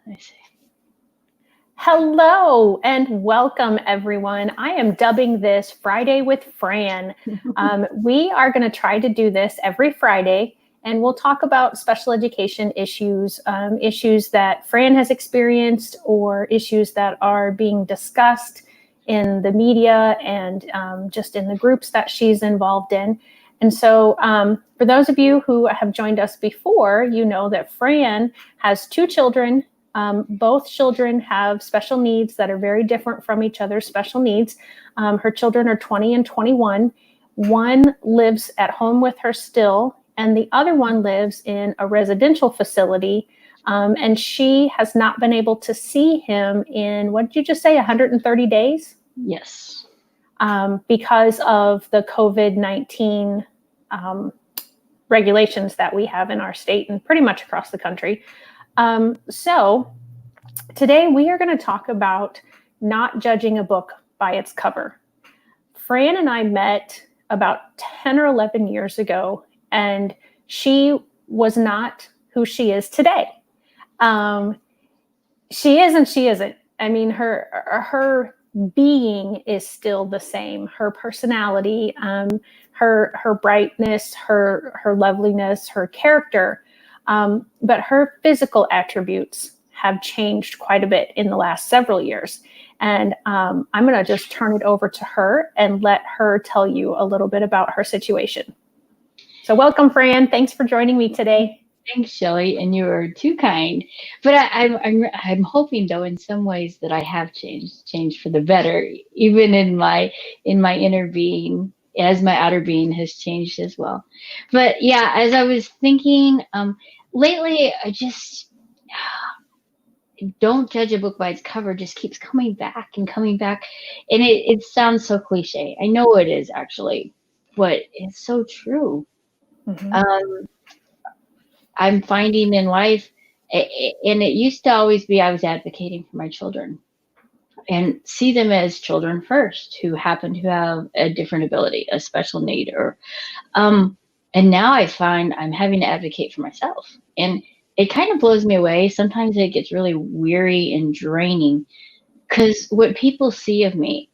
I see. Hello and welcome, everyone. I am dubbing this Friday with Fran. We are going to try to do this every Friday, and we'll talk about special education issues, issues that Fran has experienced or issues that are being discussed in the media and just in the groups that she's involved in. And so for those of you who have joined us before, you know that Fran has two children. Both children have special needs that are very different from each other's special needs. Her children are 20 and 21. One lives at home with her still, and the other one lives in a residential facility. And she has not been able to see him in, what did you just say, 130 days? Yes. Because of the COVID-19 regulations that we have in our state and pretty much across the country. So today we are going to talk about not judging a book by its cover. Fran and I met about 10 or 11 years ago, and she was not who she is today. She is and she isn't. I mean, her being is still the same. Her personality, her brightness, her loveliness, her character. But her physical attributes have changed quite a bit in the last several years. And I'm going to just turn it over to her and let her tell you a little bit about her situation. So welcome, Fran. Thanks for joining me today. Thanks, Shelley, and you are too kind. But I'm hoping, though, in some ways that I have changed for the better, even in my inner being, as my outer being has changed as well. But yeah, as I was thinking, lately, I just don't judge a book by its cover. Just keeps coming back and coming back, and it sounds so cliche. I know it is actually, but it's so true. Mm-hmm. I'm finding in life, and it used to always be I was advocating for my children and see them as children first who happen to have a different ability, a special need, or and now I find I'm having to advocate for myself, and it kind of blows me away. Sometimes it gets really weary and draining because what people see of me,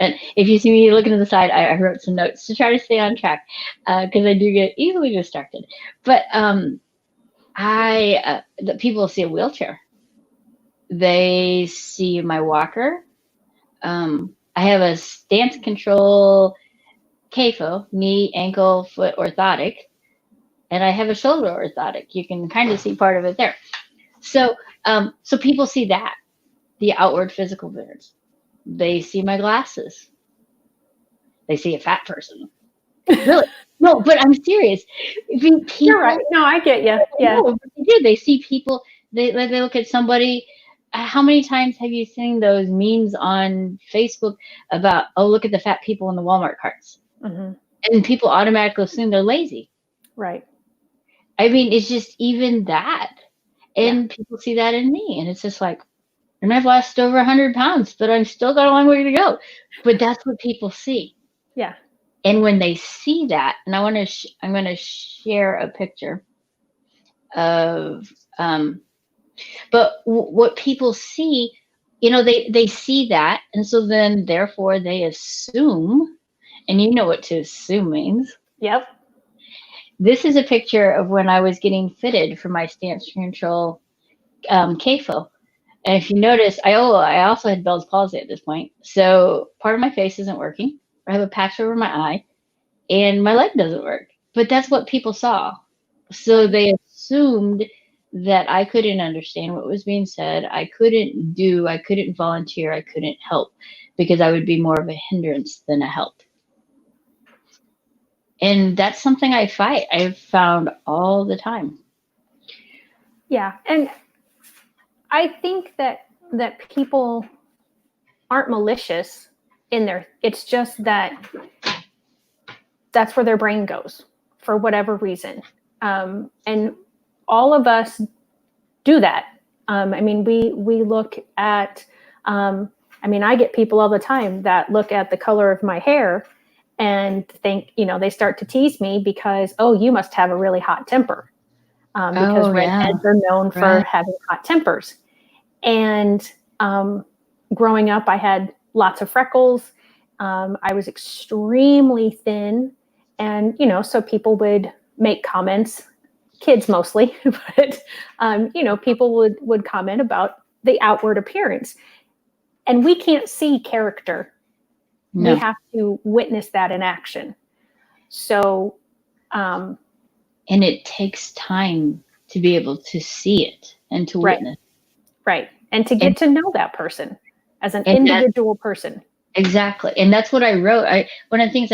and if you see me looking to the side, I wrote some notes to try to stay on track because I do get easily distracted. But the people see a wheelchair. They see my walker. I have a stance control CAFO, knee, ankle, foot orthotic, and I have a shoulder orthotic. You can kind of see part of it there. So people see that, the outward physical appearance. They see my glasses. They see a fat person. Really? No, but I'm serious. People, you're right. No, I get you. Yeah. No, they do. They see people. They look at somebody. How many times have you seen those memes on Facebook about, oh, look at the fat people in the Walmart carts? Mm-hmm. And people automatically assume they're lazy. Right. I mean, it's just even that. And people see that in me. And it's just like, and I've lost over 100 pounds, but I've still got a long way to go. But that's what people see. Yeah. And when they see that, and I'm going to share a picture of, but what people see, they see that. And so then therefore they assume, and you know what to assume means. Yep. This is a picture of when I was getting fitted for my stance control CAFO. And if you notice, I also had Bell's palsy at this point. So part of my face isn't working. I have a patch over my eye and my leg doesn't work. But that's what people saw. So they assumed that I couldn't understand what was being said. I couldn't volunteer. I couldn't help because I would be more of a hindrance than a help. And that's something I fight. I've found all the time. Yeah. And I think that people aren't malicious in there. It's just that that's where their brain goes for whatever reason. And all of us do that. I mean, we look at, I get people all the time that look at the color of my hair and think, they start to tease me because, oh, you must have a really hot temper. because redheads are known for having hot tempers. And growing up, I had lots of freckles. I was extremely thin. And, so people would make comments, kids mostly, but, people would comment about the outward appearance. And we can't see character. No. We have to witness that in action. So, and it takes time to be able to see it and to witness. Right. And to get to know that person as an individual person. Exactly. And that's what I wrote. One of the things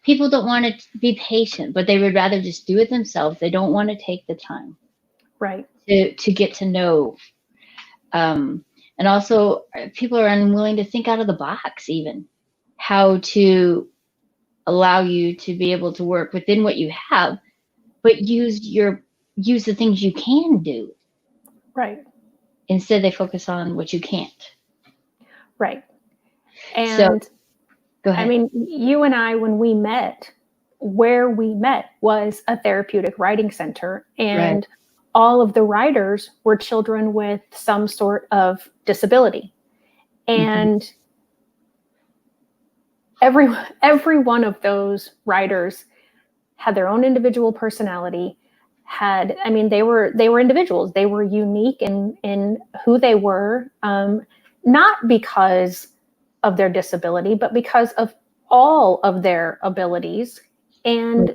people don't want to be patient, but they would rather just do it themselves. They don't want to take the time. Right. To get to know. And also people are unwilling to think out of the box, even how to allow you to be able to work within what you have, but use the things you can do. Right. Instead, they focus on what you can't. Right. And so, go ahead. I mean, you and I, when we met, where we met was a therapeutic riding center, and all of the riders were children with some sort of disability. And every one of those riders had their own individual personality. They were individuals. They were unique in who they were, not because of their disability, but because of all of their abilities. And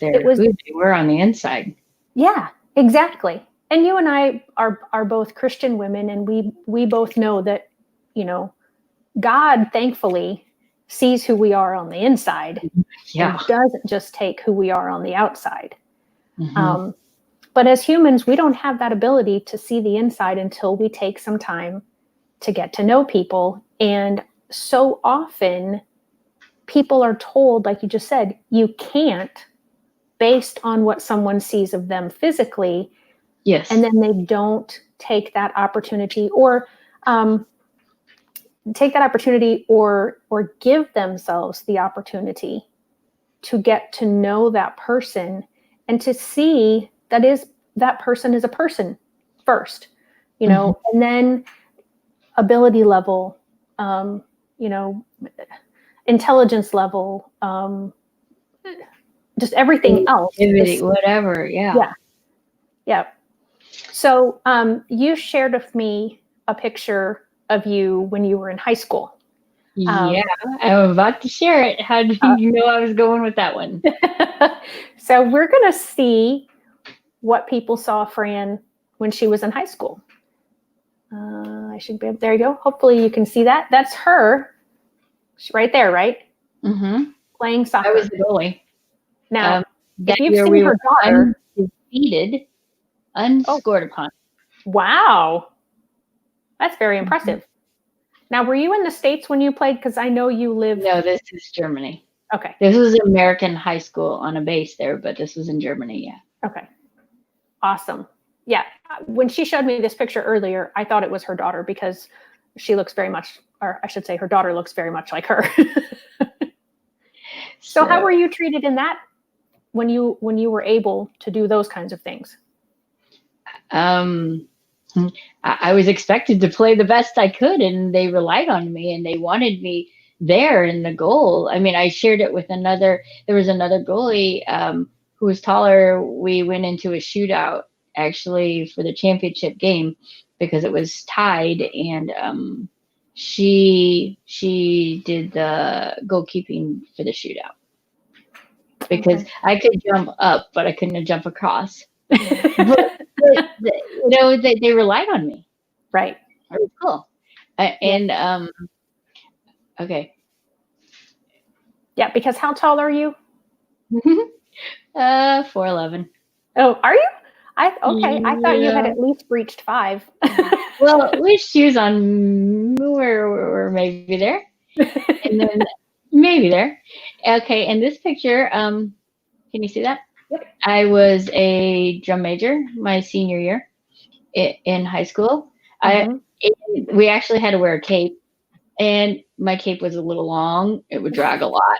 it was who they were on the inside. Yeah, exactly. And you and I are both Christian women, and we both know that, God, thankfully, sees who we are on the inside. And doesn't just take who we are on the outside. But as humans, we don't have that ability to see the inside until we take some time to get to know people. And so often people are told, like you just said, you can't, based on what someone sees of them physically. Yes. And then they don't take that opportunity or give themselves the opportunity to get to know that person and to see that person is a person first, and then ability level, intelligence level, just everything else. Whatever. Yeah. Yeah. So you shared with me a picture of you when you were in high school. I'm about to share it. How did you know I was going with that one? So we're going to see what people saw Fran when she was in high school. I should be, there you go. Hopefully you can see that. That's her. She's right there, right? Mm-hmm. Playing soccer. I was the goalie. Now, if you've seen her daughter. Undefeated, unscored upon. Wow. That's very impressive. Now, were you in the States when you played? Because I know you lived. No, this is Germany. Okay. This was American high school on a base there, but this was in Germany. Yeah. Okay. Awesome. Yeah. When she showed me this picture earlier, I thought it was her daughter because she looks very much, or I should say her daughter looks very much like her. So how were you treated in that when you were able to do those kinds of things? I was expected to play the best I could, and they relied on me, and they wanted me there in the goal. I mean, I shared it with there was another goalie who was taller. We went into a shootout actually for the championship game because it was tied, and she did the goalkeeping for the shootout because I could jump up, but I couldn't jump across. But, they relied on me. Right. It was cool. Okay. Yeah, because how tall are you? 4'11". Oh, are you? I thought you had at least reached 5. Well, with shoes on, we're maybe there. And then maybe there. Okay, and this picture, can you see that? Yep. I was a drum major my senior year in high school. We actually had to wear a cape, and my cape was a little long. It would drag a lot.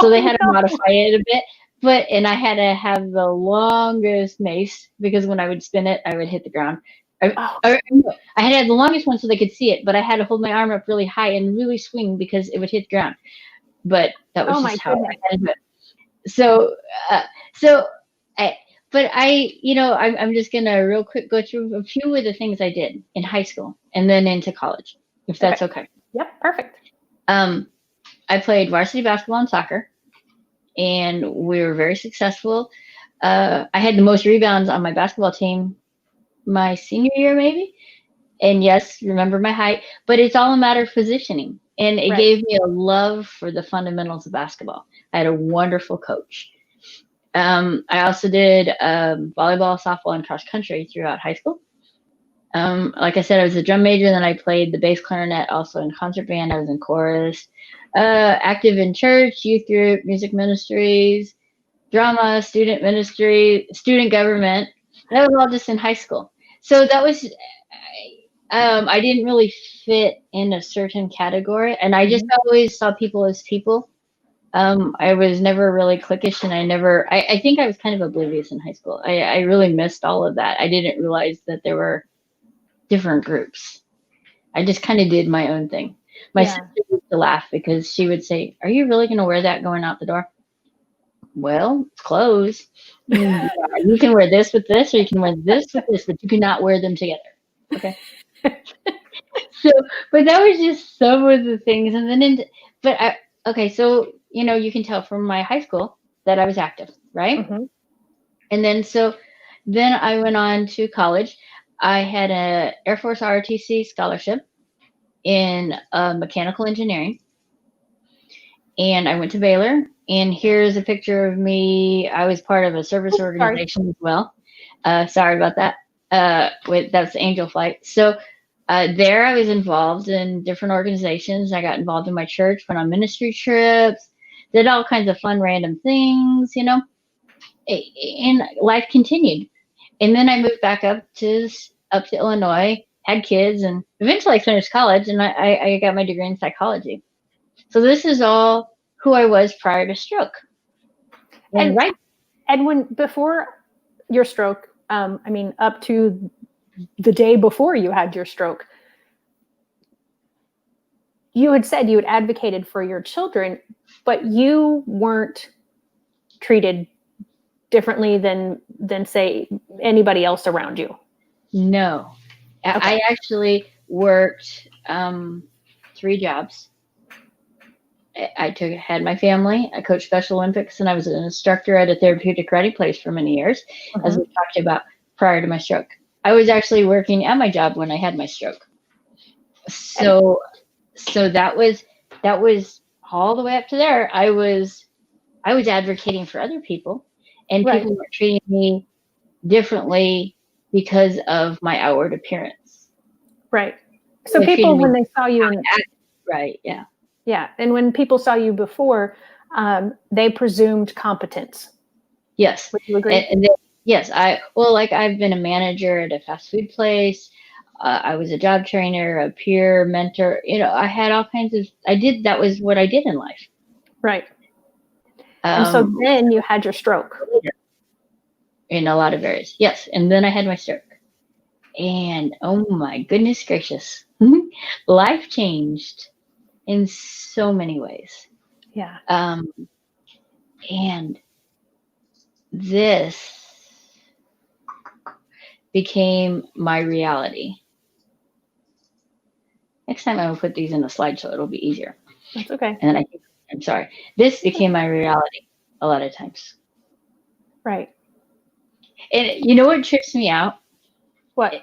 So they had to modify it a bit. and I had to have the longest mace because when I would spin it, I would hit the ground. I had to have the longest one so they could see it, but I had to hold my arm up really high and really swing because it would hit the ground. But that was just how I had to do it. So, I'm just gonna real quick go through a few of the things I did in high school and then into college, if that's okay. Yep, perfect. I played varsity basketball and soccer, and we were very successful. I had the most rebounds on my basketball team my senior year, maybe. And yes, remember my height, but it's all a matter of positioning. And it gave me a love for the fundamentals of basketball. I had a wonderful coach. I also did volleyball, softball, and cross country throughout high school. Like I said, I was a drum major, and then I played the bass clarinet, also in concert band. I was in chorus, active in church, youth group, music ministries, drama, student ministry, student government. That was all just in high school. So that was, I didn't really fit in a certain category, and I just always saw people as people. I was never really cliquish, and I think I was kind of oblivious in high school. I really missed all of that. I didn't realize that there were different groups. I just kind of did my own thing. My sister used to laugh because she would say, "Are you really going to wear that going out the door?" Well, it's clothes. Yeah, you can wear this with this, or you can wear this with this, but you cannot wear them together. Okay. But that was just some of the things. And then, so, you can tell from my high school that I was active, right? And then I went on to college. I had an Air Force ROTC scholarship in mechanical engineering. And I went to Baylor. And here's a picture of me. I was part of a service organization as well. Sorry about that. That's Angel Flight. So there I was involved in different organizations. I got involved in my church, went on ministry trips, did all kinds of fun, random things, and life continued. And then I moved back up to Illinois, had kids, and eventually I finished college, and I got my degree in psychology. So this is all who I was prior to stroke. And before your stroke, up to the day before you had your stroke, you had said you had advocated for your children, but you weren't treated differently than say anybody else around you. No. Okay. I actually worked 3 jobs. I had my family. I coached Special Olympics, and I was an instructor at a therapeutic ready place for many years, as we talked about prior to my stroke. I was actually working at my job when I had my stroke. So that was all the way up to there. I was advocating for other people, and people were treating me differently because of my outward appearance. Right. So people, when they saw you yeah. Yeah. And when people saw you before, they presumed competence. Yes. Would you agree? Yes. I've been a manager at a fast food place. I was a job trainer, a peer mentor. I had all kinds of, that was what I did in life. Right. And so then you had your stroke. In a lot of areas. Yes. And then I had my stroke. And oh my goodness gracious, life changed in so many ways. Yeah. And this became my reality. Next time I will put these in a slide so it'll be easier. That's okay. And I'm sorry. This became my reality a lot of times. Right. And you know what trips me out? What?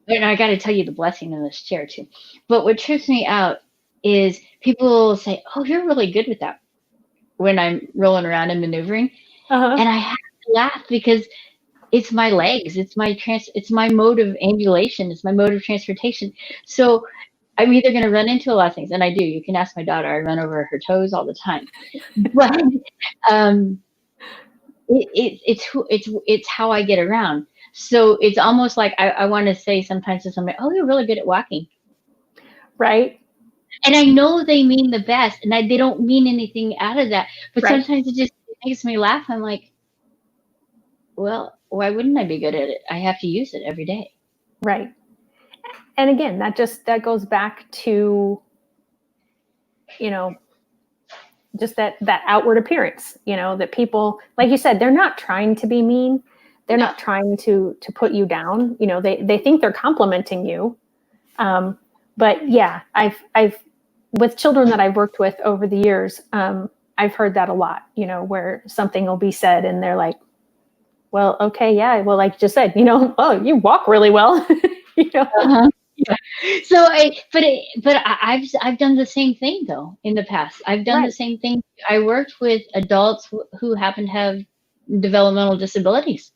And I got to tell you the blessing in this chair too. But what trips me out is people say, "Oh, you're really good with that," when I'm rolling around and maneuvering. And I have to laugh because it's my legs, it's my mode of ambulation, it's my mode of transportation. So I'm either going to run into a lot of things, and I do. You can ask my daughter. I run over her toes all the time. But it's how I get around. So it's almost like I want to say sometimes to somebody, "Oh, you're really good at walking." Right. And I know they mean the best, and they don't mean anything out of that. But sometimes it just makes me laugh. I'm like, well, why wouldn't I be good at it? I have to use it every day. Right. And again, that goes back to, just that outward appearance, that people, like you said, they're not trying to be mean. They're not trying to put you down. They think they're complimenting you. But yeah, I've with children that I've worked with over the years, I've heard that a lot, where something will be said and they're like, well, okay, yeah, well, like you just said, oh, you walk really well. Uh-huh. Yeah. So I've done the same thing though in the past. I've done the same thing. I worked with adults who happen to have developmental disabilities,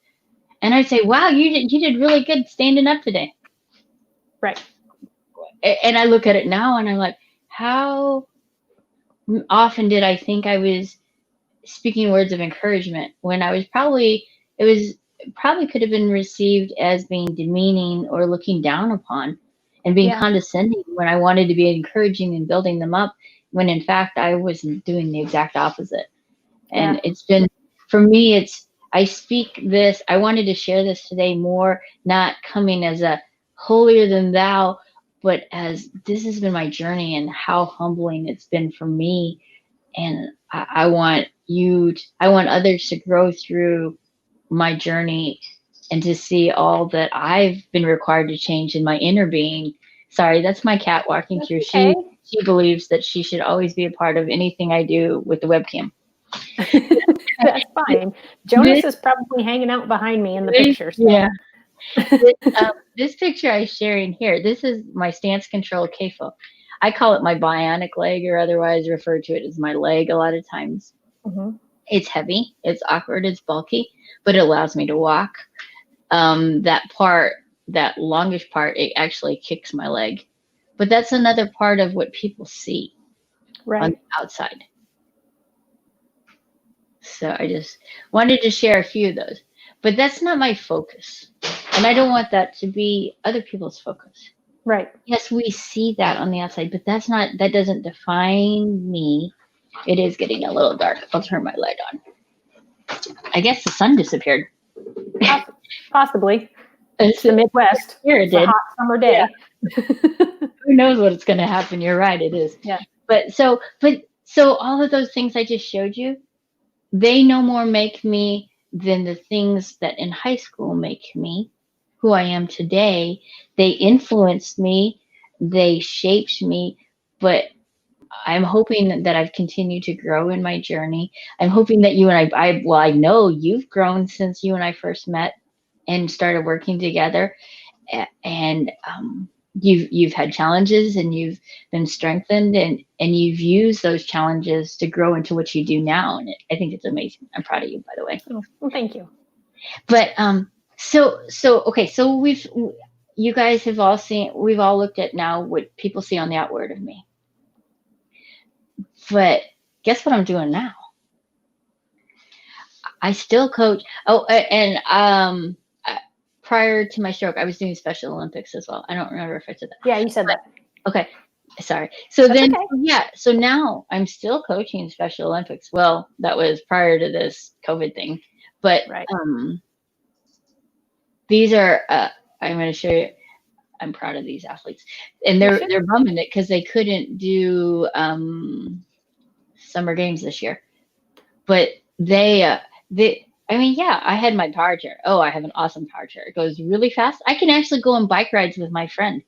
and I say, "Wow, you did really good standing up today." Right. And I look at it now, and I'm like, how often did I think I was speaking words of encouragement when it was probably could have been received as being demeaning or looking down upon and being condescending when I wanted to be encouraging and building them up, when in fact I was doing the exact opposite. And it's been, for me, I speak this, I wanted to share this today more, not coming as a holier than thou, but as this has been my journey and how humbling it's been for me. And I want others to grow through my journey and to see all that I've been required to change in my inner being. Sorry, that's my cat walking through. Okay. She believes that she should always be a part of anything I do with the webcam. That's fine. Jonas is probably hanging out behind me in the picture. So. Yeah. This picture I'm sharing here, this is my stance control CAFO. I call it my bionic leg, or otherwise refer to it as my leg a lot of times. Mm-hmm. It's heavy, it's awkward, it's bulky, but it allows me to walk. That longish part, it actually kicks my leg. But that's another part of what people see on the outside. So I just wanted to share a few of those. But that's not my focus. And I don't want that to be other people's focus. Right. Yes, we see that on the outside, but that doesn't define me. It is getting a little dark. I'll turn my light on. I guess the sun disappeared. Possibly. It's the Midwest. Here it did. A hot summer day. Yeah. Who knows what's going to happen? You're right. It is. Yeah. But so all of those things I just showed you, they no more make me than the things that in high school make me who I am today. They influenced me. They shaped me. But I'm hoping that I've continued to grow in my journey. I'm hoping that you and I know you've grown since you and I first met and started working together. And you've had challenges and you've been strengthened and you've used those challenges to grow into what you do now. And I think it's amazing. I'm proud of you, by the way. Oh, well, thank you. But okay. So you guys have all seen, we've all looked at now what people see on the outward of me. But guess what I'm doing now? I still coach. Oh, and prior to my stroke, I was doing Special Olympics as well. I don't remember if I said that. Yeah, you said that. Okay, sorry. So That's then, okay. So now I'm still coaching Special Olympics. Well, that was prior to this COVID thing, but these are. I'm going to show you. I'm proud of these athletes, and they're bumming it because they couldn't do summer games this year, but I had my power chair. Oh, I have an awesome power chair. It goes really fast. I can actually go on bike rides with my friend.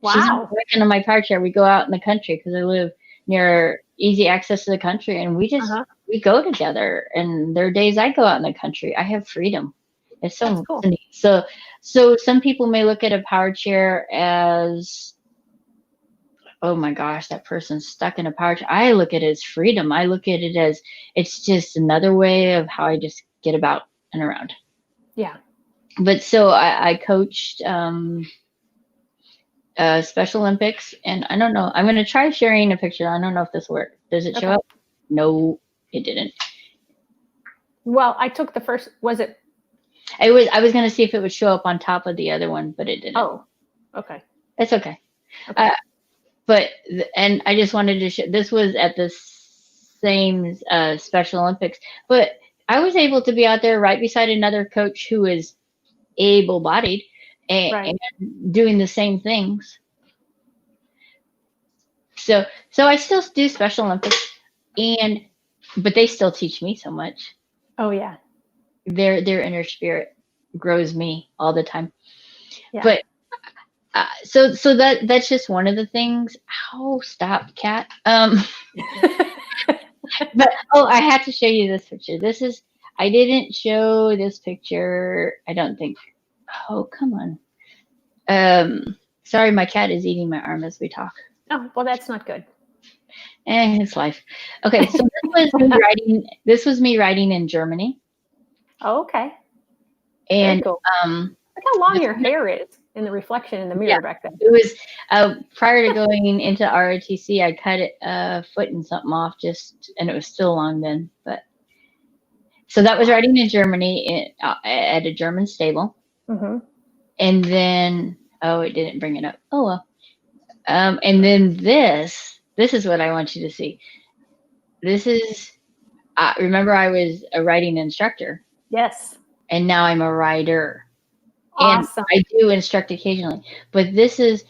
Wow. She's on my power chair. We go out in the country because I live near easy access to the country, and we just we go together. And there are days I go out in the country. I have freedom. It's so cool. So some people may look at a power chair as, oh my gosh, that person's stuck in a power chair. I look at it as freedom. I look at it as it's just another way of how I just get about and around. Yeah. But so I coached Special Olympics, and I don't know. I'm going to try sharing a picture. I don't know if this worked. Does it show up? No, it didn't. Well, I took the first. Was it? I was going to see if it would show up on top of the other one, but it didn't. Oh, okay. It's okay. But and I just wanted to show. This was at the same Special Olympics, but I was able to be out there right beside another coach who is able-bodied and doing the same things. So I still do Special Olympics, but they still teach me so much. Oh yeah. Their inner spirit grows me all the time. Yeah. But so that's just one of the things. Oh, stop, cat. But I have to show you this picture. I didn't show this picture, I don't think. Oh, come on. Sorry, my cat is eating my arm as we talk. Oh, well, that's not good. It's life. Okay, so this was me riding in Germany. Oh, okay. And cool. Look how long your hair is in the reflection in the mirror back then. It was prior to going into ROTC, I cut it a foot and something off and it was still long then. But so that was riding in Germany at a German stable. Mm-hmm. And then it didn't bring it up. Oh well. And then this is what I want you to see. This is remember I was a riding instructor. Yes. And now I'm a rider. Awesome. And I do instruct occasionally, but this is,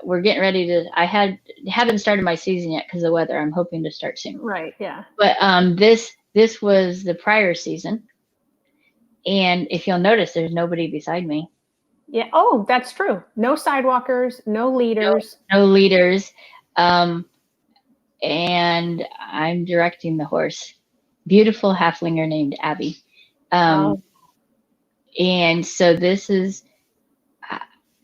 we're getting ready to. I haven't started my season yet because of the weather. I'm hoping to start soon. Right. Yeah. But this was the prior season, and if you'll notice, there's nobody beside me. Yeah. Oh, that's true. No sidewalkers, no leaders. No leaders, and I'm directing the horse. Beautiful halflinger named Abby. And so this is,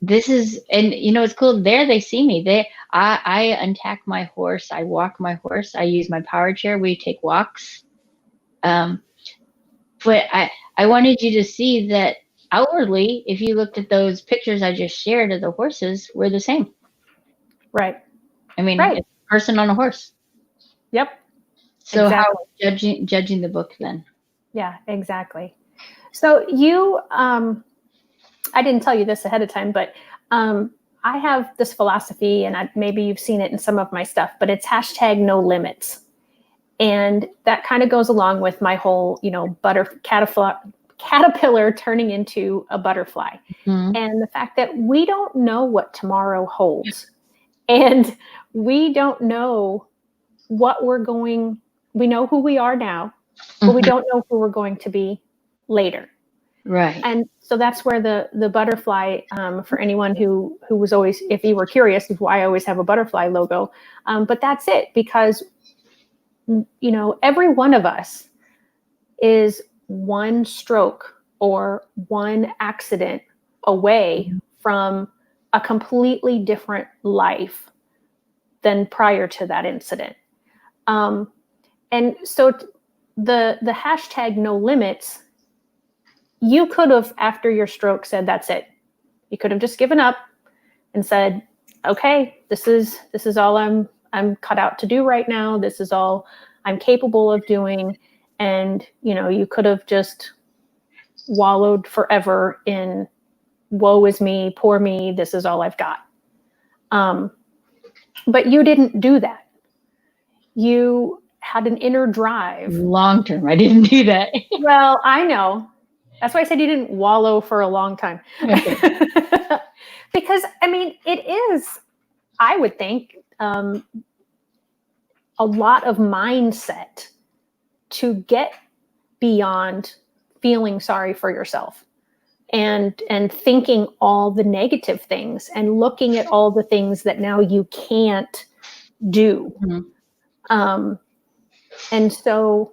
and it's cool. There they see me. I untack my horse. I walk my horse. I use my power chair. We take walks. But I wanted you to see that outwardly, if you looked at those pictures I just shared of the horses, we're the same. Right. I mean, it's a person on a horse. Yep. So exactly. How judging the book then? Yeah, exactly. So you, I didn't tell you this ahead of time, but I have this philosophy, and maybe you've seen it in some of my stuff, but it's #NoLimits. And that kind of goes along with my whole, caterpillar turning into a butterfly. Mm-hmm. And the fact that we don't know what tomorrow holds. And we don't know we know who we are now, but we don't know who we're going to be later. Right. And so that's where the butterfly, for anyone who was always, if you were curious, is why I always have a butterfly logo. But that's it, because, every one of us is one stroke or one accident away from a completely different life than prior to that incident. And so the #NoLimits, you could have, after your stroke, said, that's it. You could have just given up and said, okay, this is all I'm cut out to do right now. This is all I'm capable of doing. And, you could have just wallowed forever in woe is me, poor me, this is all I've got. But you didn't do that. You had an inner drive. Long term, I didn't do that. Well, I know. That's why I said you didn't wallow for a long time. Okay. Because, it is, I would think, a lot of mindset to get beyond feeling sorry for yourself and thinking all the negative things and looking at all the things that now you can't do. Mm-hmm. And so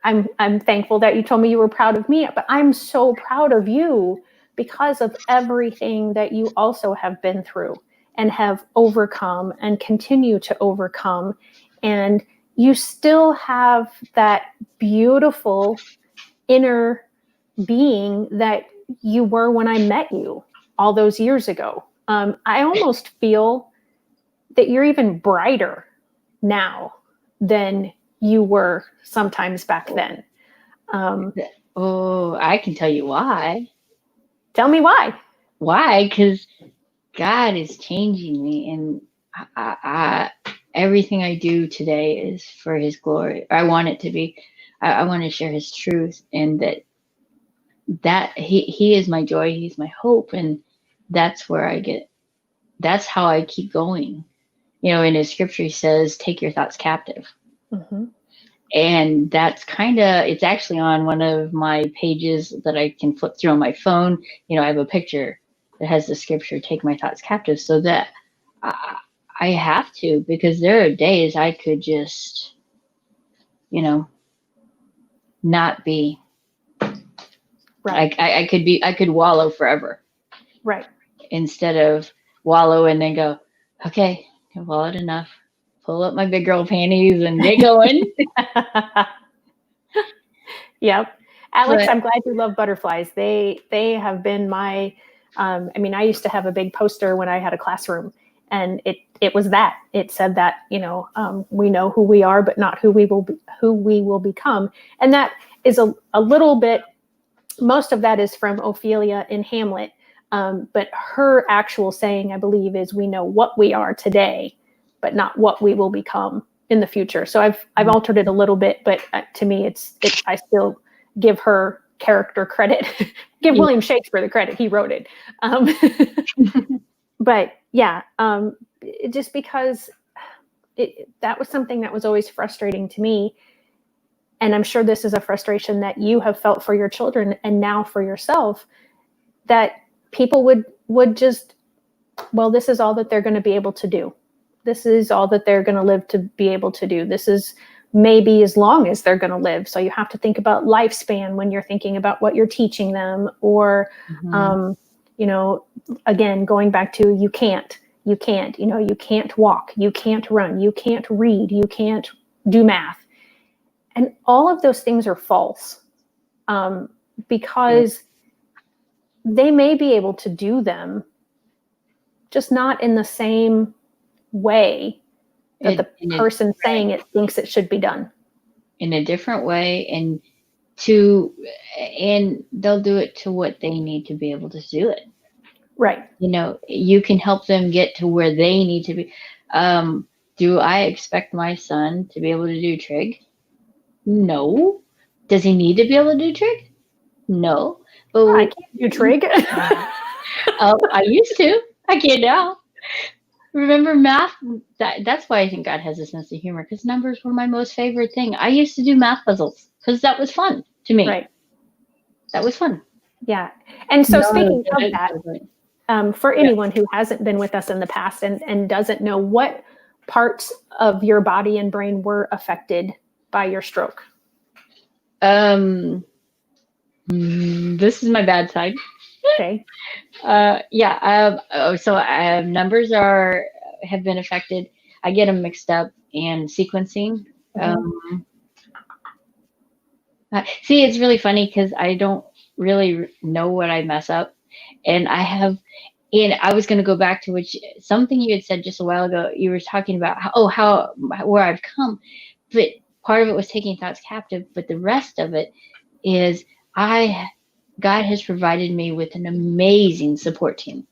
I'm thankful that you told me you were proud of me, but I'm so proud of you because of everything that you also have been through and have overcome and continue to overcome. And you still have that beautiful inner being that you were when I met you all those years ago. I almost feel that you're even brighter now than you were sometimes back then. I can tell you why. Tell me why. Why? Because God is changing me, and everything I do today is for his glory. I want it to be. I want to share his truth, and that he is my joy. He's my hope. And that's that's how I keep going. In his scripture, he says, take your thoughts captive. Mm-hmm. And that's it's actually on one of my pages that I can flip through on my phone. I have a picture that has the scripture, take my thoughts captive, so that I have to, because there are days I could just, not be. Right. I could wallow forever. Right. Instead of wallow and then go, okay, I've wallowed enough. Pull up my big girl panties and get going. Yep. Alex, I'm glad you love butterflies. They have been my, I used to have a big poster when I had a classroom, and it was that. It said that, we know who we are, but not who we will become. And that is a little bit, most of that is from Ophelia in Hamlet. But her actual saying, I believe, is we know what we are today, but not what we will become in the future. So I've altered it a little bit, but to me, it's I still give her character credit. Give William Shakespeare the credit, he wrote it. But yeah, just because that was something that was always frustrating to me. And I'm sure this is a frustration that you have felt for your children and now for yourself, that people would just, well, this is all that they're going to be able to do. This is all that they're going to live to be able to do. This is maybe as long as they're going to live. So you have to think about lifespan when you're thinking about what you're teaching them, or, again, going back to, you can't, you can't walk, you can't run, you can't read, you can't do math. And all of those things are false, because they may be able to do them, just not in the same way that the person saying it thinks it should be done. In a different way, and they'll do it to what they need to be able to do it. Right. You can help them get to where they need to be. Do I expect my son to be able to do trig? No. Does he need to be able to do trig? No. But I can't do trig. I used to. I can't now. Remember math? That's why I think God has a sense of humor, because numbers were my most favorite thing. I used to do math puzzles because that was fun to me. Right. That was fun. Yeah. And so speaking of that, for anyone who hasn't been with us in the past and doesn't know, what parts of your body and brain were affected by your stroke? This is my bad side. Okay. So numbers have been affected. I get them mixed up, and sequencing. See, it's really funny because I don't really know what I mess up, and I was going to go back to something you had said just a while ago. You were talking about where I've come, but part of it was taking thoughts captive, but the rest of it is God has provided me with an amazing support team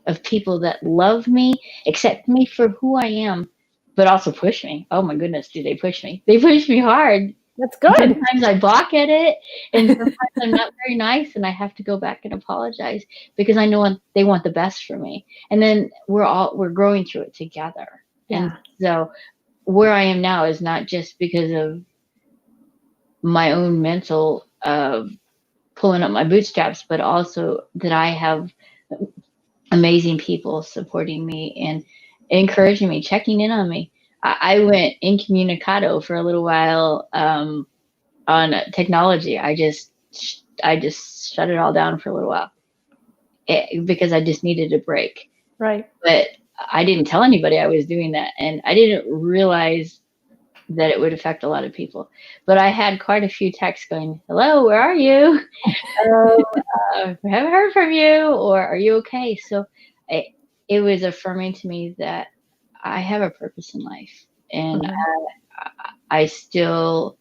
of people that love me, accept me for who I am, but also push me. Oh my goodness, do they push me? They push me hard. That's good. Sometimes I balk at it, and sometimes I'm not very nice, and I have to go back and apologize, because I know they want the best for me. And then we're growing through it together. Yeah. And so where I am now is not just because of my own mental pulling up my bootstraps, but also that I have amazing people supporting me and encouraging me, checking in on me. I went incommunicado for a little while on technology. I just shut it all down for a little while because I just needed a break. Right. But I didn't tell anybody I was doing that, and I didn't realize that it would affect a lot of people. But I had quite a few texts going, hello, where are you? I haven't heard from you, or are you okay? So it was affirming to me that I have a purpose in life, and I still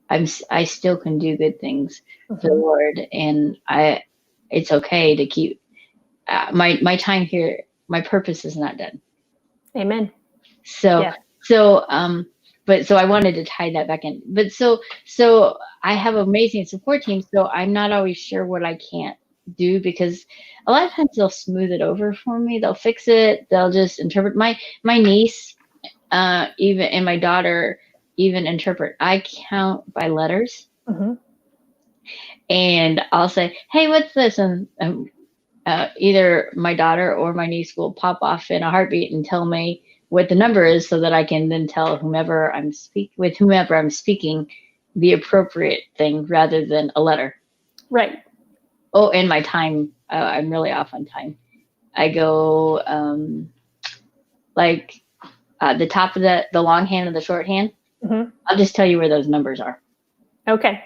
can do good things for the Lord, and it's okay to keep my time here. My purpose is not done. Amen. So So, but so I wanted to tie that back in. But so I have amazing support team. So I'm not always sure what I can't do, because a lot of times they'll smooth it over for me. They'll fix it. They'll just interpret. My niece, even, and my daughter even interpret. I count by letters, and I'll say, "Hey, what's this?" And either my daughter or my niece will pop off in a heartbeat and tell me what the number is, so that I can then tell whomever I'm speaking the appropriate thing rather than a letter. Right. Oh, and my time. I'm really off on time. I go like the top of the longhand and the shorthand. I'll just tell you where those numbers are. Okay.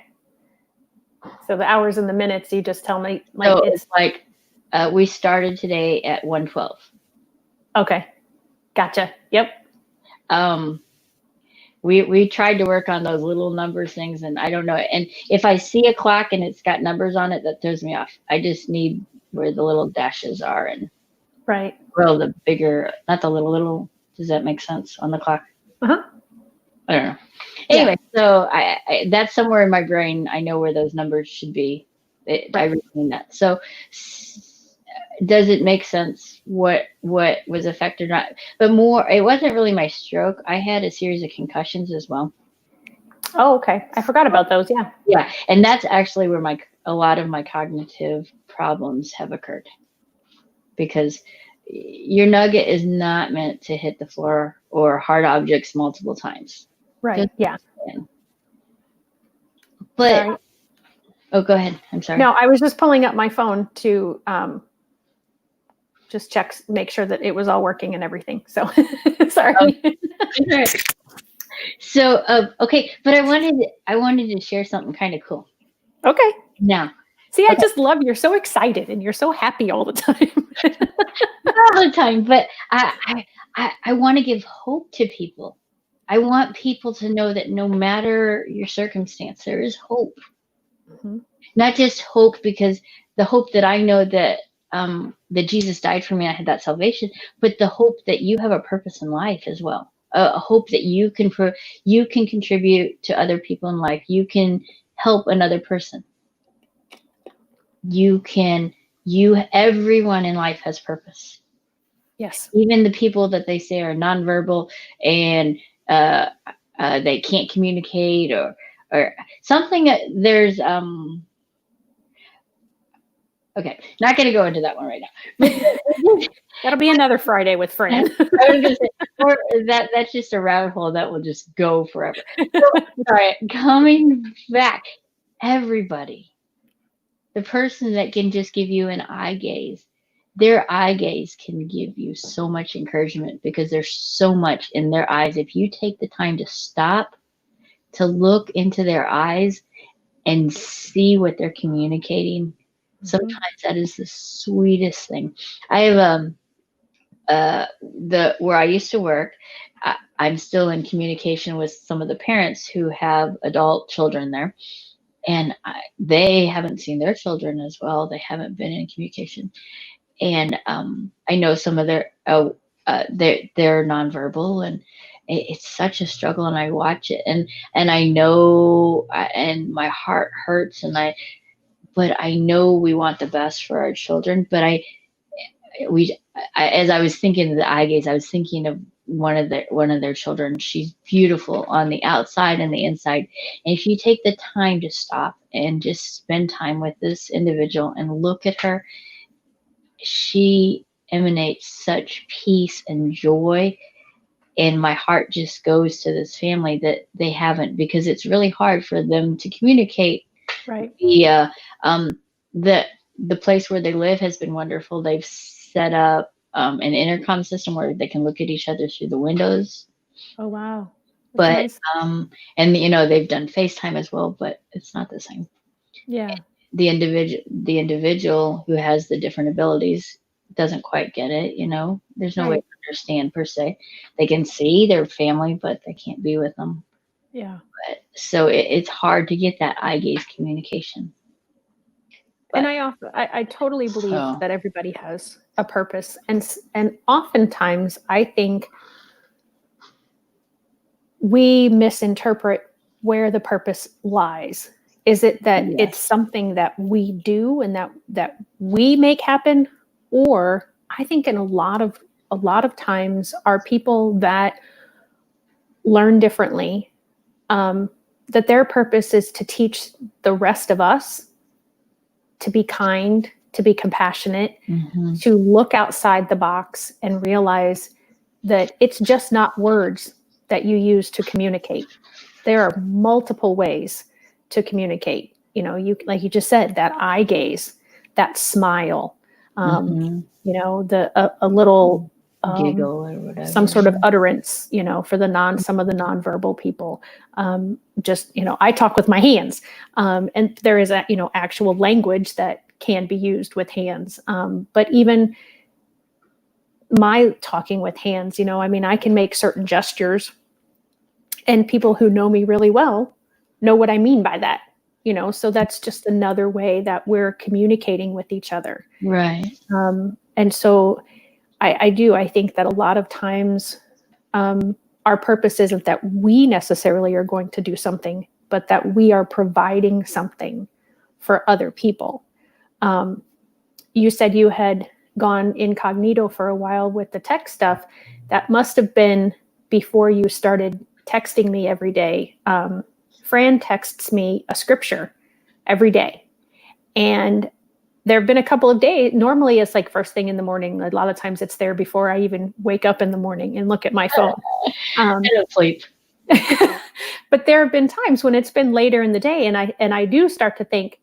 So the hours and the minutes, you just tell me. Like, so it's like we started today at 1:12. Okay. Gotcha. Yep. We tried to work on those little numbers things, and I don't know. And if I see a clock and it's got numbers on it, that throws me off. I just need where the little dashes are, and right. Well, the bigger, not the little. Does that make sense on the clock? I don't know. Anyway, so I that's somewhere in my brain. I know where those numbers should be. I really mean that. So, does it make sense what was affected or not? But more, it wasn't really my stroke. I had a series of concussions as well. Oh, okay. I forgot about those. Yeah. Yeah, and that's actually where a lot of my cognitive problems have occurred, because your nugget is not meant to hit the floor or hard objects multiple times. Right. Yeah. But sorry. Oh, go ahead. I'm sorry. No, I was just pulling up my phone to just check, make sure that it was all working and everything. So sorry. So okay, but I wanted to share something kind of cool. Okay. Now, see, I just love, you're so excited and you're so happy all the time. Not all the time, but I want to give hope to people. I want people to know that no matter your circumstance, there is hope. Not just hope because the hope that I know that that Jesus died for me, I had that salvation, but the hope that you have a purpose in life as well. A hope that you can contribute to other people in life. You can help another person. Everyone in life has purpose. Yes. Even the people that they say are nonverbal and they can't communicate or something. There's okay, not going to go into that one right now. That'll be another Friday with Fran. That's just a rabbit hole that will just go forever. Sorry, coming back, everybody, the person that can just give you an eye gaze, their eye gaze can give you so much encouragement, because there's so much in their eyes. If you take the time to stop, to look into their eyes and see what they're communicating, sometimes that is the sweetest thing. I have where I used to work, I'm still in communication with some of the parents who have adult children there, and they haven't seen their children as well. They haven't been in communication, and I know some of they're nonverbal, and it's such a struggle, and I watch it, and I know, and my heart hurts, but I know we want the best for our children. But as I was thinking of the eye gaze, I was thinking of one of their children. She's beautiful on the outside and the inside. And if you take the time to stop and just spend time with this individual and look at her, she emanates such peace and joy. And my heart just goes to this family that they haven't, because it's really hard for them to communicate. Right. The place where they live has been wonderful. They've set up an intercom system where they can look at each other through the windows. Oh, wow. That's nice. And they've done FaceTime as well, but it's not the same. Yeah. The individual who has the different abilities doesn't quite get it. There's no way to understand per se. They can see their family, but they can't be with them. Yeah. So it's hard to get that eye gaze communication. And I totally believe that everybody has a purpose, and oftentimes I think we misinterpret where the purpose lies. Is it that it's something that we do and that we make happen? Or I think in a lot of times are people that learn differently, that their purpose is to teach the rest of us to be kind, to be compassionate, to look outside the box and realize that it's just not words that you use to communicate. There are multiple ways to communicate. You know, you, like you just said, that eye gaze, that smile, you know, a little giggle or whatever, some sort of utterance, you know, for some of the nonverbal people. Just, you know, I talk with my hands, and there is a, you know, actual language that can be used with hands. But even my talking with hands, you know, I mean, I can make certain gestures, and people who know me really well know what I mean by that, you know, so that's just another way that we're communicating with each other. Right. And so I think that a lot of times our purpose isn't that we necessarily are going to do something, but that we are providing something for other people. You said you had gone incognito for a while with the tech stuff. That must have been before you started texting me every day. Fran texts me a scripture every day. And there have been a couple of days, normally it's like first thing in the morning. A lot of times it's there before I even wake up in the morning and look at my phone. I don't sleep. But there have been times when it's been later in the day and I do start to think,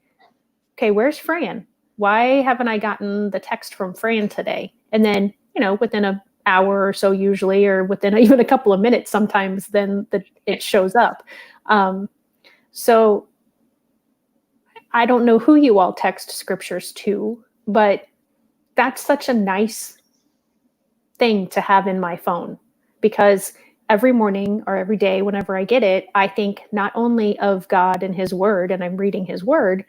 okay, where's Fran? Why haven't I gotten the text from Fran today? And then, you know, within an hour or so usually, or within even a couple of minutes sometimes, then it shows up. So I don't know who you all text scriptures to, but that's such a nice thing to have in my phone, because every morning or every day, whenever I get it, I think not only of God and his word, and I'm reading his word,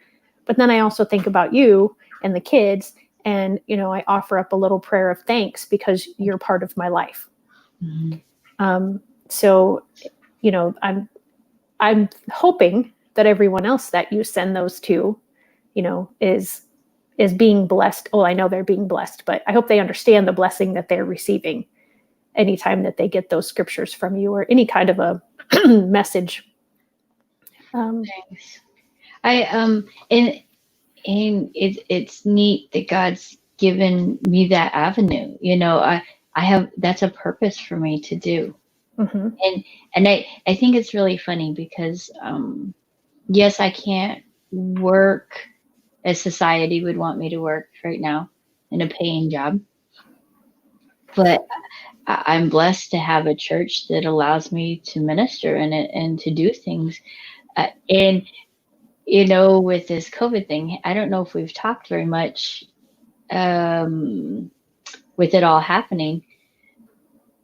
but then I also think about you and the kids. And, you know, I offer up a little prayer of thanks because you're part of my life. So, you know, I'm hoping that everyone else that you send those to, you know, is being blessed. Well, I know they're being blessed, but I hope they understand the blessing that they're receiving anytime that they get those scriptures from you or any kind of a message. Thanks. And it's neat that God's given me that avenue. You know, I have, that's a purpose for me to do. And I think it's really funny because yes, I can't work as society would want me to work right now in a paying job, but I'm blessed to have a church that allows me to minister in it and to do things. And you know, with this COVID thing, I don't know if we've talked very much with it all happening,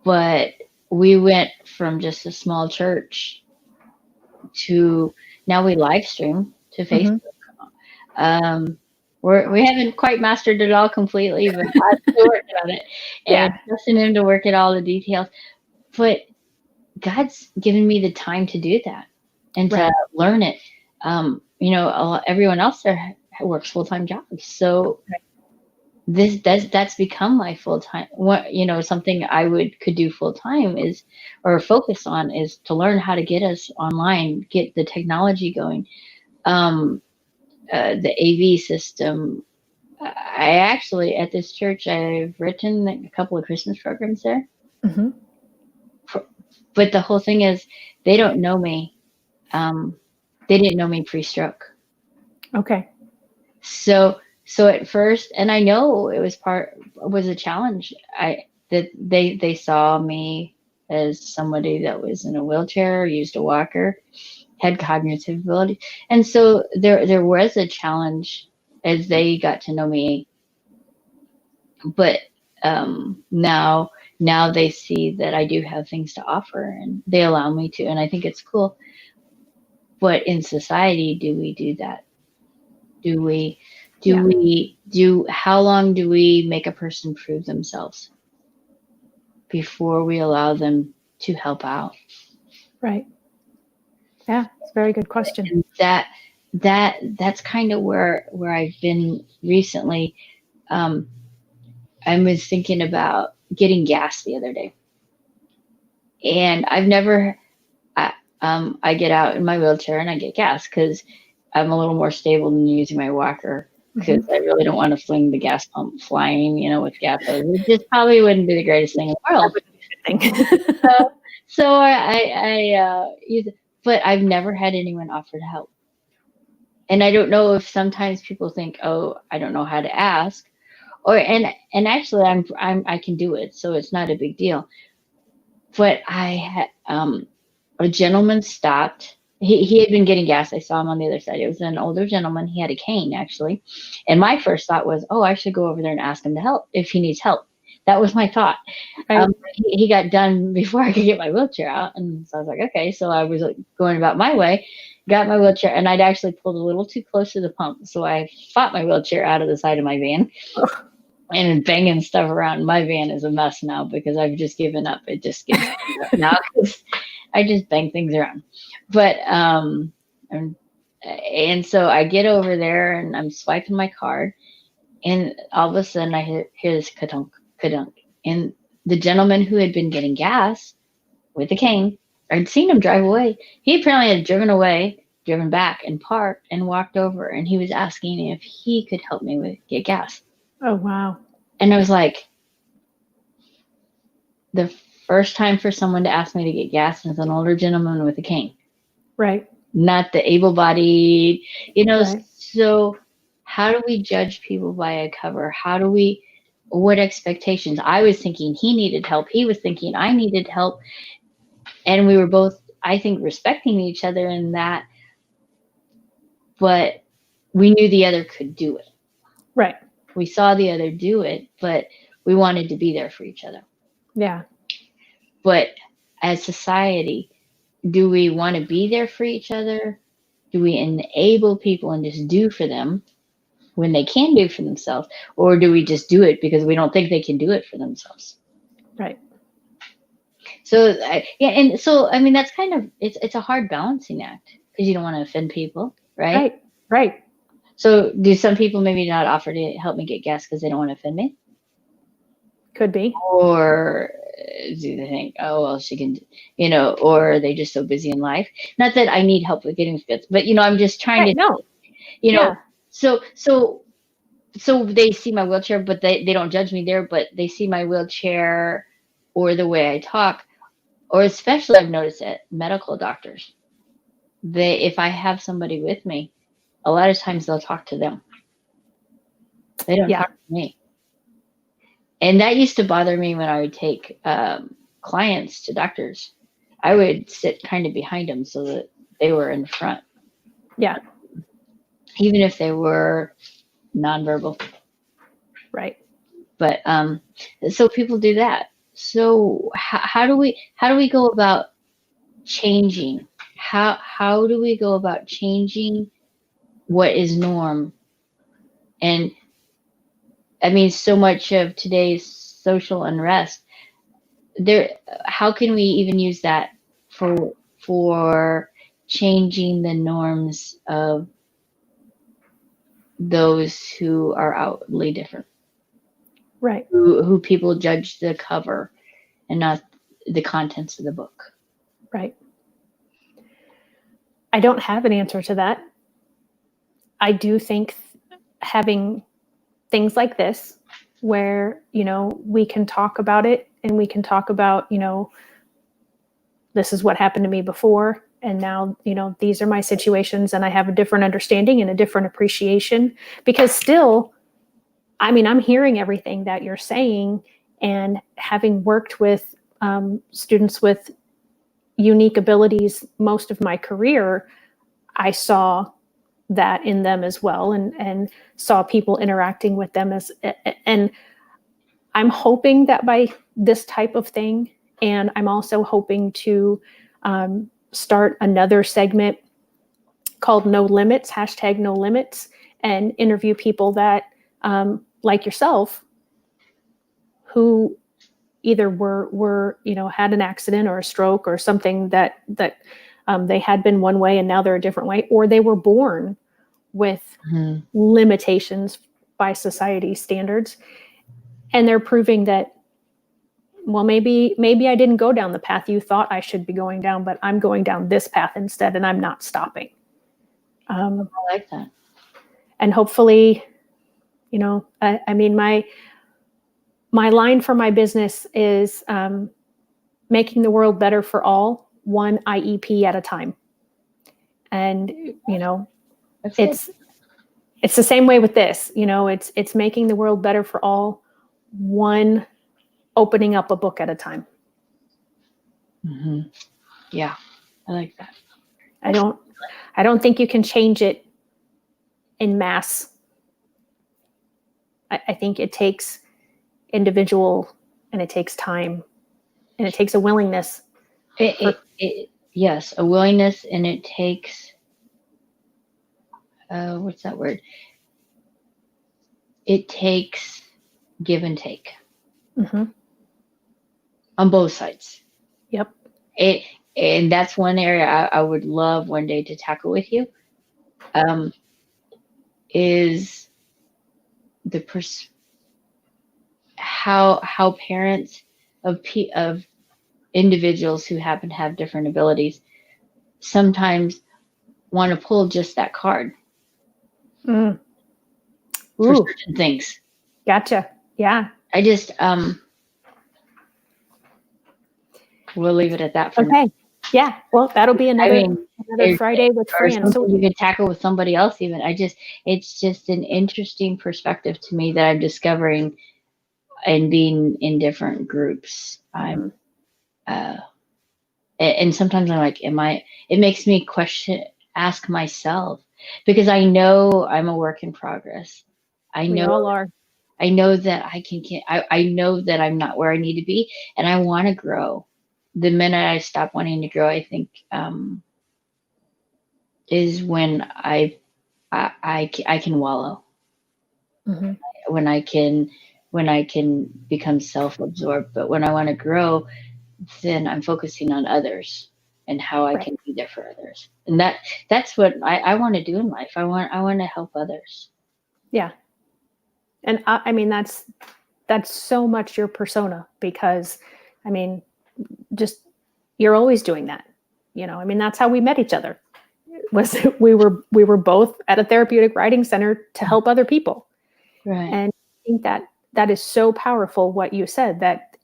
but we went from just a small church to now we live stream to Facebook. We haven't quite mastered it all completely, but I'm still working on it and trusting him to work at all the details. But God's given me the time to do that and to learn it. You know, everyone else there works full-time jobs, so that's become my full-time. What, you know, something I could do full-time is, or focus on, is to learn how to get us online, get the technology going. The AV system. I actually, at this church, I've written a couple of Christmas programs there. But the whole thing is, they don't know me. They didn't know me pre-stroke. Okay. So at first, and I know it was a challenge. That they saw me as somebody that was in a wheelchair, used a walker, had cognitive ability, and so there was a challenge as they got to know me. But now they see that I do have things to offer, and they allow me to, and I think it's cool. But in society, do we do that? How long do we make a person prove themselves before we allow them to help out? Right. Yeah, it's a very good question. And that's kind of where I've been recently. Um, I was thinking about getting gas the other day, and I've never. I get out in my wheelchair and I get gas because I'm a little more stable than using my walker because I really don't want to fling the gas pump flying, with gas. It just probably wouldn't be the greatest thing in the world. So, so I use it, but I've never had anyone offer to help. And I don't know if sometimes people think, oh, I don't know how to ask, and actually I can do it, so it's not a big deal. But I had a gentleman stopped. He had been getting gas. I saw him on the other side. It was an older gentleman. He had a cane actually, and my first thought was, oh, I should go over there and ask him to help if he needs help. That was my thought. Right. He got done before I could get my wheelchair out, and so I was like, okay. So I was going about my way, got my wheelchair, and I'd actually pulled a little too close to the pump, so I fought my wheelchair out of the side of my van. And banging stuff around. My van is a mess now because I've just given up. It just gets now because I just bang things around. But and so I get over there and I'm swiping my card, and all of a sudden I hear this kadunk, kadunk, and the gentleman who had been getting gas with the cane, I'd seen him drive away. He apparently had driven back, and parked and walked over, and he was asking if he could help me get gas. Oh, wow. And I was like, the first time for someone to ask me to get gas is an older gentleman with a cane. Right. Not the able-bodied, Right. So how do we judge people by a cover? What expectations? I was thinking he needed help. He was thinking I needed help. And we were both, I think, respecting each other in that, but we knew the other could do it. Right. We saw the other do it, but we wanted to be there for each other. Yeah. But as society, do we want to be there for each other? Do we enable people and just do for them when they can do for themselves? Or do we just do it because we don't think they can do it for themselves? Right. So, I mean, that's kind of, it's a hard balancing act because you don't want to offend people, right? Right. Right. So do some people maybe not offer to help me get gas because they don't want to offend me? Could be. Or do they think, oh, well, she can, or are they just so busy in life? Not that I need help with getting fits, but, I'm just trying to, No. So they see my wheelchair, but they don't judge me there, but they see my wheelchair or the way I talk, or especially I've noticed at medical doctors, if I have somebody with me, a lot of times they'll talk to them. They don't talk to me. And that used to bother me when I would take clients to doctors. I would sit kind of behind them so that they were in front. Yeah. Even if they were nonverbal. Right. But so people do that. So how do we go about changing? How do we go about changing what is norm? And I mean, so much of today's social unrest, how can we even use that for changing the norms of those who are outwardly different? Right. Who people judge the cover and not the contents of the book. Right. I don't have an answer to that. I do think having things like this where, we can talk about it and we can talk about, this is what happened to me before. And now, these are my situations and I have a different understanding and a different appreciation, because still, I mean, I'm hearing everything that you're saying, and having worked with students with unique abilities most of my career, I saw that in them as well, and saw people interacting with them and I'm hoping that by this type of thing, and I'm also hoping to start another segment called No Limits, #NoLimits, and interview people that, like yourself, who, either were had an accident or a stroke or something that they had been one way and now they're a different way, or they were born with limitations by society standards, and they're proving that, well, maybe I didn't go down the path you thought I should be going down, but I'm going down this path instead, and I'm not stopping. I like that. And hopefully, I mean, my line for my business is making the world better for all, one IEP at a time. And, it's the same way with this, it's making the world better for all, one opening up a book at a time. Yeah, I like that. I don't think you can change it in mass. I think it takes individual, and it takes time, and it takes a willingness. Yes, a willingness, and it takes, what's that word? It takes give and take on both sides. Yep. And that's one area I would love one day to tackle with you, is how parents of individuals who happen to have different abilities sometimes want to pull just that card for certain things. Gotcha. Yeah. I just we'll leave it at that for now. Yeah. Well, that'll be another Friday with Fran. So you could tackle with somebody else even. It's just an interesting perspective to me that I'm discovering and being in different groups. I'm and sometimes I'm like, it makes me ask myself, because I know I'm a work in progress. We all are. I know that I know that I'm not where I need to be, and I want to grow. The minute I stop wanting to grow, I think, is when I can wallow. When I can become self-absorbed. But when I want to grow, then I'm focusing on others and how I can be there for others. And that's what I want to do in life. I want to help others. Yeah. And I mean, that's so much your persona, because I mean, just, you're always doing that. I mean, that's how we met each other. We were both at a therapeutic writing center to help other people. Right. And I think that is so powerful, what you said, that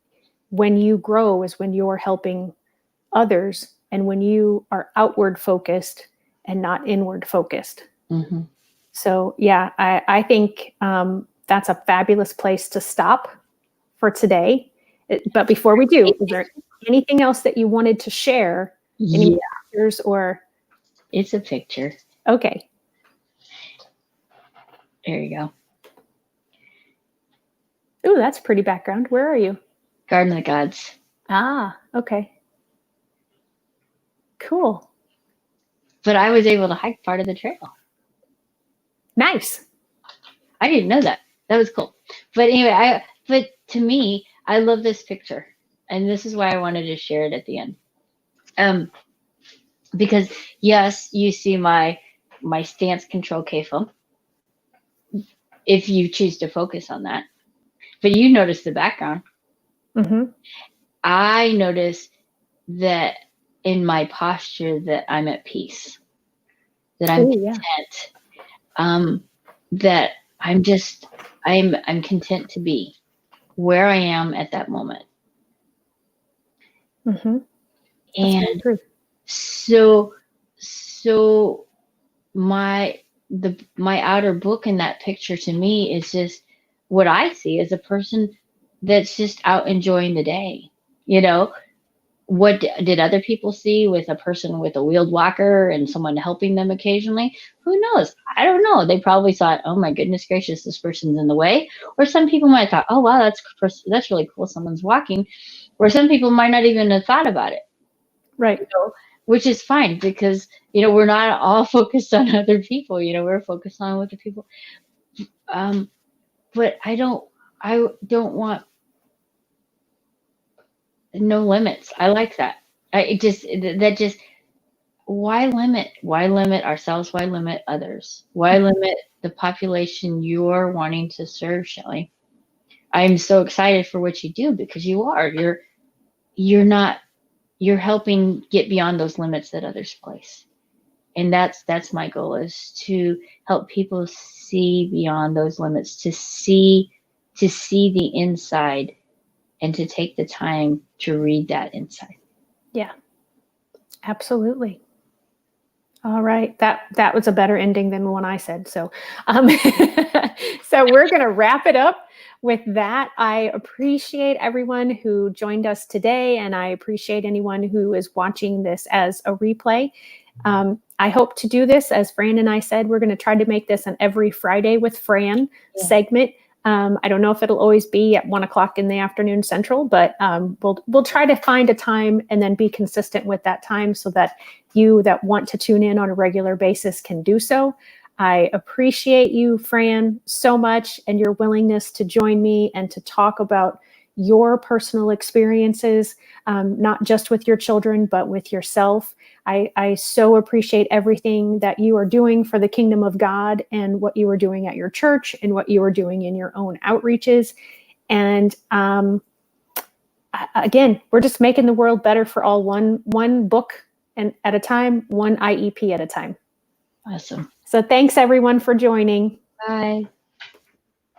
when you grow is when you're helping others, and when you are outward focused and not inward focused. So yeah, I think that's a fabulous place to stop for today. But before we do, is there anything else that you wanted to share? Any pictures or? It's a picture. Okay. There you go. Ooh, that's a pretty background. Where are you? Garden of the Gods. Ah, okay. Cool. But I was able to hike part of the trail. Nice. I didn't know that. That was cool. But anyway, but to me, I love this picture, and this is why I wanted to share it at the end. Because yes, you see my stance control K-foam, if you choose to focus on that. But you notice the background. I notice that in my posture that I'm at peace, that I'm content, that I'm content to be where I am at that moment. And so my outer book in that picture to me is just what I see as a person that's just out enjoying the day. What did other people see with a person with a wheeled walker and someone helping them occasionally? Who knows? I don't know. They probably thought, oh my goodness gracious, this person's in the way. Or some people might have thought, oh wow, that's really cool, someone's walking. Or some people might not even have thought about it. Right. Which is fine, because we're not all focused on other people. We're focused on other people. But I don't want no limits. I like that. Why limit? Why limit ourselves? Why limit others? Why limit the population you're wanting to serve, Shelley? I'm so excited for what you do because you are. You're not. You're helping get beyond those limits that others place, and that's my goal, is to help people see beyond those limits, to see the inside, and to take the time to read that inside. Yeah, absolutely. All right, that was a better ending than the one I said. So, so we're going to wrap it up with that. I appreciate everyone who joined us today, and I appreciate anyone who is watching this as a replay. I hope to do this, as Fran and I said, we're going to try to make this an every Friday with Fran segment. I don't know if it'll always be at 1:00 in the afternoon Central, but we'll try to find a time and then be consistent with that time so that you that want to tune in on a regular basis can do so. I appreciate you, Fran, so much, and your willingness to join me and to talk about your personal experiences, not just with your children, but with yourself. I so appreciate everything that you are doing for the kingdom of God, and what you are doing at your church, and what you are doing in your own outreaches. And again, we're just making the world better for all, one book and at a time, one IEP at a time. Awesome. So thanks everyone for joining. Bye.